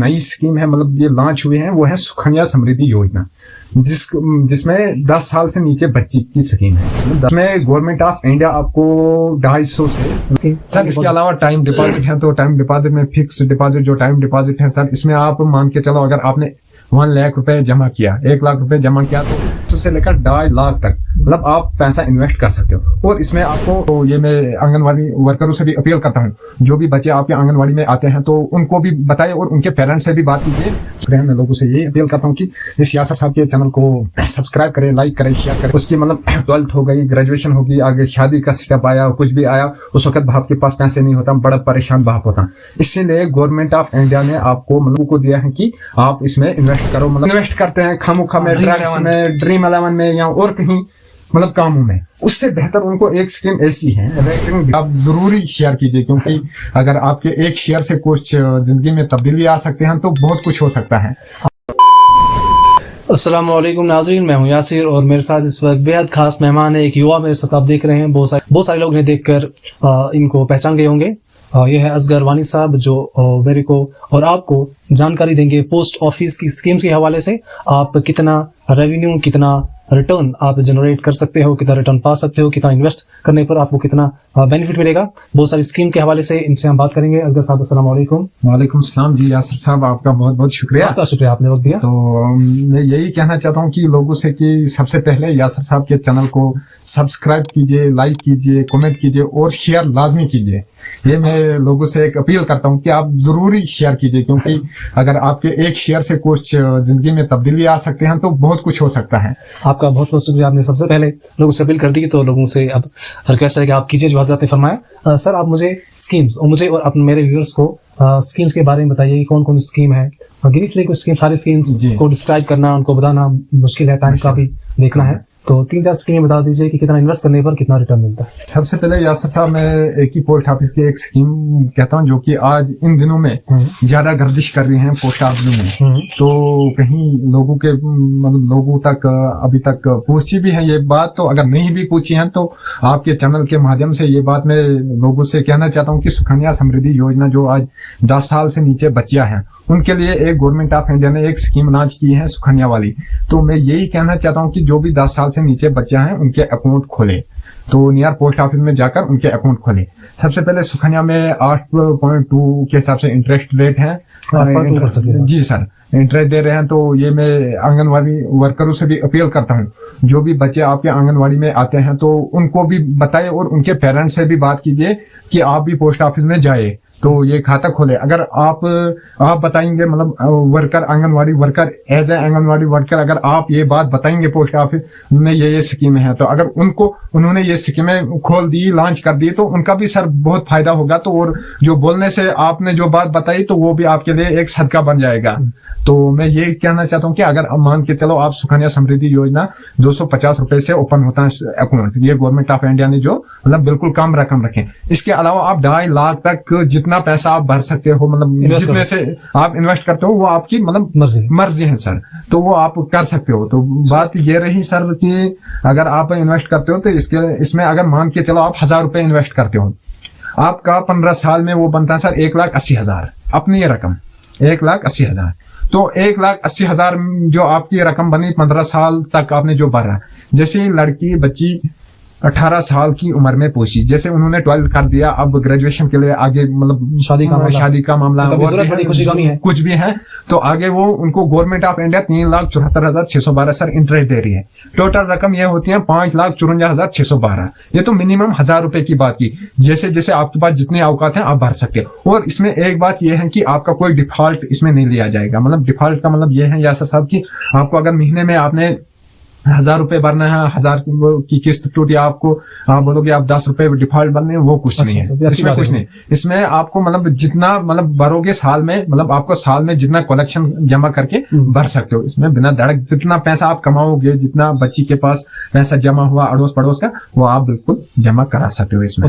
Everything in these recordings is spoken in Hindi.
नई स्कीम है, मतलब ये लॉन्च हुई है, वो है सुकन्या समृद्धि योजना, जिसमें 10 साल से नीचे बच्ची की स्कीम है। इसमें गवर्नमेंट ऑफ इंडिया आपको 250 से सर, इसके अलावा टाइम डिपॉजिट है, तो टाइम डिपॉजिट में फिक्स डिपॉजिट जो टाइम डिपॉजिट है सर, इसमें आप मान के चलो अगर आपने 1 लाख रुपए जमा किया, 1 लाख रुपए जमा किया, तो उससे लेकर 2.5 लाख तक मतलब आप पैसा इन्वेस्ट कर सकते हो। और इसमें आपको तो ये मैं आंगनवाड़ी वर्करों से भी अपील करता हूँ, जो भी बच्चे आपके आंगनवाड़ी में आते हैं तो उनको भी बताएं और उनके पेरेंट्स से भी बात कीजिए। मैं लोगों से ये अपील करता हूँ कि इस यासर साहब के चैनल को सब्सक्राइब करें, लाइक करें, शेयर करें। उसकी मतलब 12th हो गई, ग्रेजुएशन होगी, आगे शादी का स्टेप आया, कुछ भी आया, उस वक्त बाप के पास पैसे नहीं होता, बड़ा परेशान बाप होता। इसीलिए गवर्नमेंट ऑफ इंडिया ने आपको मतलब को दिया है कि आप इसमें इन्वेस्ट करो। मतलब इन्वेस्ट करते हैं खामुखा में, ड्रग्स में, ड्रीम 11 में या और कहीं मतलब कामों में, उससे बेहतर उनको एक स्कीम ऐसी है। आप जरूरी शेयर कीजिए, क्योंकि अगर आपके एक शेयर से कुछ जिंदगी में तब्दीली आ सकते हैं तो बहुत कुछ हो सकता है। अस्सलाम वालेकुम नाज़रीन, मैं हूं यासिर और मेरे साथ इस वक्त बेहद खास मेहमान है, एक युवा मेरे साथ आप देख रहे हैं। बहुत सारे लोग इन्हें देखकर इनको पहचान गए होंगे। ये है असगर वानी साहब, जो मेरे को और आपको जानकारी देंगे पोस्ट ऑफिस की स्कीम्स के हवाले से। आप कितना रेवेन्यू, कितना रिटर्न आप जनरेट कर सकते हो, कितना रिटर्न पा सकते हो, कितना इन्वेस्ट करने पर आपको कितना बेनिफिट मिलेगा, बहुत सारी स्कीम के हवाले से इनसे हम बात करेंगे। असगर साहब अस्सलाम वालेकुम। वालेकुम सलाम जी यासर साहब, आपका बहुत बहुत शुक्रिया। आपका शुक्रिया, आपने वक्त दिया। तो मैं यही कहना चाहता हूँ कि लोगों से कि सबसे पहले यासर साहब के चैनल को सब्सक्राइब कीजिए, लाइक कीजिए, कमेंट कीजिए और शेयर लाजमी कीजिए। ये मैं लोगों से एक अपील करता हूँ कि आप जरूरी शेयर कीजिए, क्योंकि अगर आपके एक शेयर से कुछ जिंदगी में तब्दीली आ सकते हैं तो बहुत कुछ हो सकता है। आपका बहुत बहुत शुक्रिया, आपने सबसे पहले लोगों से अपील कर दी, तो लोगों से अब रिक्वेस्ट है कि आप कीजिए जो हज़रत ने फरमाया। सर, आप मुझे स्कीम्स और मुझे और अपने मेरे व्यूअर्स को स्कीम्स के बारे में बताइए कि कौन कौन सी स्कीम है। गिनी चुनी कुछ स्कीम, सारी स्कीम्स को डिस्क्राइब करना, उनको बताना मुश्किल है, टाइम का भी देखना है, तो 3-4 स्कीमें बता दीजिए कि कितना इन्वेस्ट करने पर कितना रिटर्न मिलता है। सबसे पहले यासर साहब, मैं एक ही पोस्ट ऑफिस की एक स्कीम कहता हूँ जो कि आज इन दिनों में ज्यादा गर्दिश कर रही है पोस्ट ऑफिस में। तो कहीं लोगों के मतलब लोगों तक अभी तक पहुंची भी है ये बात, तो अगर नहीं भी पहुंची है तो आपके चैनल के माध्यम से ये बात मैं लोगों से कहना चाहता हूँ कि सुकन्या समृद्धि योजना, जो आज 10 साल से नीचे बच्चियां हैं, उनके लिए एक गवर्नमेंट ऑफ इंडिया ने एक स्कीम लॉन्च की है, सुकन्या वाली। तो मैं यही कहना चाहता हूँ कि जो भी 10 साल से नीचे बच्चे हैं उनके अकाउंट खोले, तो नियर पोस्ट ऑफिस में जाकर उनके अकाउंट खोले। सबसे पहले सुकन्या में 8.2 के हिसाब से इंटरेस्ट रेट है। जी सर, इंटरेस्ट दे रहे हैं। तो ये मैं आंगनवाड़ी वर्करों से भी अपील करता हूँ, जो भी बच्चे आपके आंगनवाड़ी में आते हैं तो उनको भी बताएं और उनके पेरेंट्स से भी बात कीजिए कि आप भी पोस्ट ऑफिस में जाए तो ये खाता खोले। अगर आप बताएंगे, मतलब worker, anganwadi worker, as a anganwadi worker, अगर आप ये बात बताएंगे पोस्ट ऑफिस में ये स्कीमें हैं, तो अगर उन्होंने ये स्कीमें खोल दी, लॉन्च कर दी, तो उनका भी सर बहुत फायदा होगा। तो और जो बोलने से आपने जो बात बताई तो वो भी आपके लिए एक सदका बन जाएगा। तो मैं ये कहना चाहता हूँ कि अगर मान के चलो आप सुकन्या समृद्धि योजना 250 रुपए से ओपन होता है अकाउंट, ये गवर्नमेंट ऑफ इंडिया ने जो मतलब बिल्कुल कम रकम रखें। इसके अलावा आप 2.5 लाख तक जितना पैसा आप भर सकते हो, मतलब जितने से आप इन्वेस्ट करते हो वो आपकी मतलब मर्जी है सर, तो वो आप कर सकते हो। तो बात ये रही सर कि अगर आप इन्वेस्ट करते हो तो इसमें अगर मान के चलो आप 1000 रुपए इन्वेस्ट करते हो, आपका 15 साल में वो बनता है सर 1,80,000 अपनी ये रकम, 1,80,000। तो 1,80,000 जो आपकी रकम बनी 15 साल तक आपने जो भरा, जैसे लड़की बच्ची 18 साल की उम्र में पहुंची, जैसे उन्होंने 12 कर दिया, अब ग्रेजुएशन के लिए आगे मतलब शादी का मामला कुछ भी है, तो आगे वो उनको गवर्नमेंट ऑफ इंडिया 3,74,612 सर इंटरेस्ट दे रही है। टोटल रकम ये होती है 5,54,612। ये तो मिनिमम 1000 रुपए की बात की। जैसे जैसे आपके पास जितने औकात हैं आप भर सकते हो। और इसमें एक बात यह है कि आपका कोई डिफॉल्ट इसमें नहीं लिया जाएगा। मतलब डिफॉल्ट का मतलब यह है यासर साहब की आपको अगर महीने में आपने 1000 रुपए भरना है, 1000 की किस्त टूटी, आपको आप बोलोगे आप 10 रुपए डिफॉल्ट भरने, वो कुछ नहीं है। इसमें कुछ नहीं, इसमें आपको मतलब जितना मतलब भरोगे साल में, मतलब आपको साल में जितना कलेक्शन जमा करके भर सकते हो। इसमें बिना धड़क जितना पैसा आप कमाओगे, जितना बच्ची के पास पैसा जमा हुआ अड़ोस पड़ोस का, वो आप बिल्कुल जमा करा सकते हो। इसमें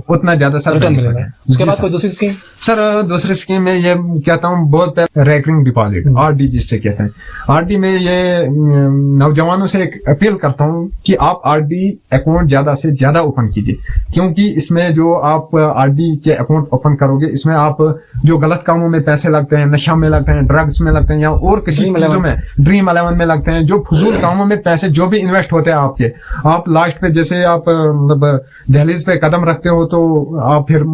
उतना ज्यादा सर बेनिफिट है। उसके बाद कोई दूसरी स्कीम सर, दूसरी स्कीम में ये कहता हूँ बहुत रेकरिंग डिपॉजिट, RD जिससे कहते हैं। RD में ये नौजवान नौजवानों से एक अपील करता हूँ कि आप आरडी अकाउंट ज्यादा से ज्यादा ओपन कीजिए, क्योंकि इसमें जो आप आरडी के अकाउंट ओपन करोगे, इसमें आप जो गलत कामों में पैसे लगते हैं, नशा में लगते हैं, ड्रग्स में लगते हैं, या और किसी चीजों में, ड्रीम 11 में लगते हैं, जो फजूल कामों में पैसे जो भी इन्वेस्ट होते हैं आपके, आप लास्ट पे जैसे आप मतलब दहलीज पे कदम रखते हो तो आप फिर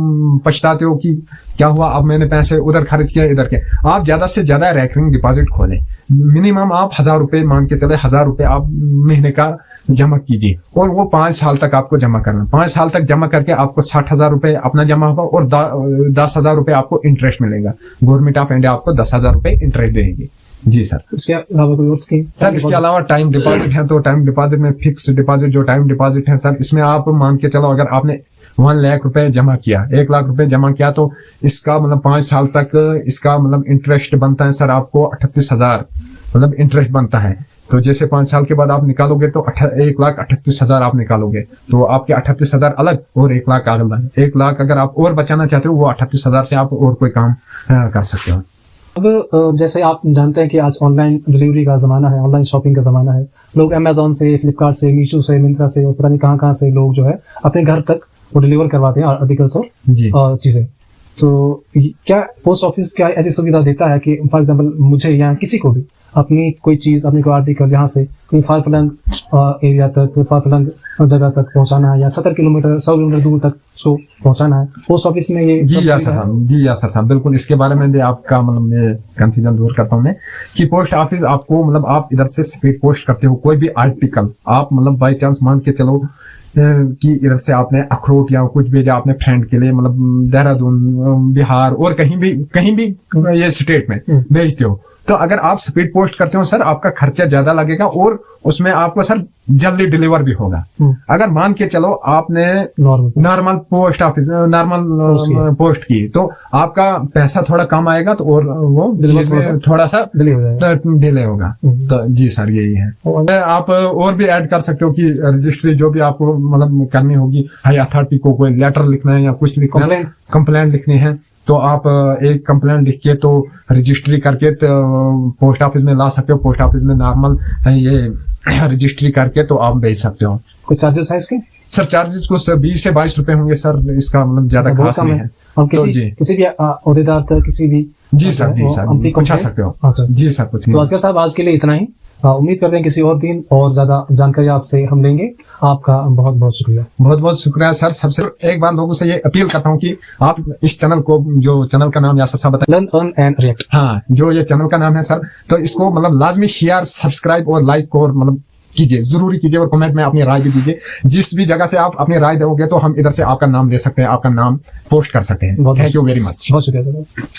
पछताते हो कि क्या हुआ, अब मैंने पैसे उधर खर्च किया इधर के। आप ज्यादा से ज्यादा रैकरिंग डिपॉजिट खोलें, मिनिमम आप 1000 रुपए मान के चले, 1000 रुपए आप महीने का जमा कीजिए, और वो 5 साल तक आपको जमा करना। 5 साल तक जमा करके आपको 60,000 रुपए अपना जमा होगा, और 10,000 रुपए आपको इंटरेस्ट मिलेगा। गवर्नमेंट ऑफ इंडिया आपको 10,000 रुपए इंटरेस्ट देगी। जी सर। इसके अलावा कोई और स्कीम? सर इसके अलावा टाइम डिपॉजिट है, तो टाइम डिपॉजिट में फिक्स डिपॉजिट जो टाइम डिपॉजिट है सर, इसमें आप मान के चलो अगर आपने 1 लाख रुपए जमा किया, 1 लाख रुपए जमा किया, तो इसका मतलब 5 साल तक इसका मतलब इंटरेस्ट बनता है सर आपको 38,000 मतलब इंटरेस्ट बनता है। तो जैसे 5 साल के बाद आप निकालोगे तो 1,38,000 आप निकालोगे, तो आपके 38,000 अलग और 1 लाख अलग। 1 लाख अगर आप और बचाना चाहते हो, वो 38,000 से आप और कोई काम कर सकते हो। अब जैसे आप जानते हैं कि आज ऑनलाइन डिलीवरी का ज़माना है, ऑनलाइन शॉपिंग का ज़माना है। लोग अमेजोन से, फ्लिपकार्ट से, मीशो से, मिंत्रा से और पता नहीं कहाँ से लोग जो है अपने घर तक वो डिलीवर करवाते हैं आर्टिकल्स और चीज़ें। तो क्या पोस्ट ऑफिस क्या ऐसी सुविधा देता है कि फॉर एग्जांपल मुझे या किसी को भी अपनी कोई चीज़, अपनी कोई आर्टिकल यहाँ से कहीं फार फलंग एरिया तक, फार फलंग जगह तक पहुँचाना है, या 70 किलोमीटर 100 किलोमीटर दूर तक सो पहुँचाना है, पोस्ट ऑफिस में ये जी या सर साहब बिल्कुल। इसके बारे में भी आपका मतलब मैं कंफ्यूजन दूर करता हूँ मैं, कि पोस्ट ऑफिस आपको मतलब आप इधर से स्पीड पोस्ट करते हो कोई भी आर्टिकल, आप मतलब बाई चांस मान के चलो कि इधर से आपने अखरोट या कुछ भेजा अपने फ्रेंड के लिए, मतलब देहरादून, बिहार और कहीं भी ये स्टेट में भेजते हो, तो अगर आप स्पीड पोस्ट करते हो सर, आपका खर्चा ज्यादा लगेगा और उसमें आपको सर जल्दी डिलीवर भी होगा। अगर मान के चलो आपने normal post office normal post की, तो आपका पैसा थोड़ा कम आएगा, तो और वो थोड़ा सा डिले होगा। तो जी सर यही है। आप और भी ऐड कर सकते हो कि रजिस्ट्री जो भी आपको मतलब करनी होगी, हाई अथॉरिटी को कोई लेटर लिखना है या कुछ लिखना है, कंप्लेंट लिखनी है, तो आप एक कंप्लेंट लिख के तो रजिस्ट्री करके तो पोस्ट ऑफिस में ला सकते हो। पोस्ट ऑफिस में नॉर्मल ये रजिस्ट्री करके तो आप भेज सकते हो। कोई चार्जेस है इसके? सर चार्जेस को 20 से 22 रुपए होंगे सर, इसका मतलब ज्यादा खास नहीं है। और किसी भी अहदेदार तक किसी भी जी सर पूछा सकते हो। जी सर कुछ। तो असगर साहब आज के लिए इतना ही। उम्मीद करते हैं किसी और दिन और ज्यादा जानकारी आपसे हम लेंगे। आपका बहुत बहुत शुक्रिया। बहुत बहुत शुक्रिया सर। सबसे एक बार लोगों से ये अपील करता हूँ कि आप इस चैनल को, जो चैनल का नाम यासर साहब बताएं, लर्न अर्न एंड रिएक्ट, हाँ जो ये चैनल का नाम है सर, तो इसको मतलब लाजमी शेयर, सब्सक्राइब और लाइक और मतलब कीजिए, जरूरी कीजिए, और कमेंट में अपनी राय भी दीजिए। जिस भी जगह से आप अपनी राय दोगे तो हम इधर से आपका नाम ले सकते हैं, आपका नाम पोस्ट कर सकते हैं। Thank you very much. बहुत शुक्रिया सर।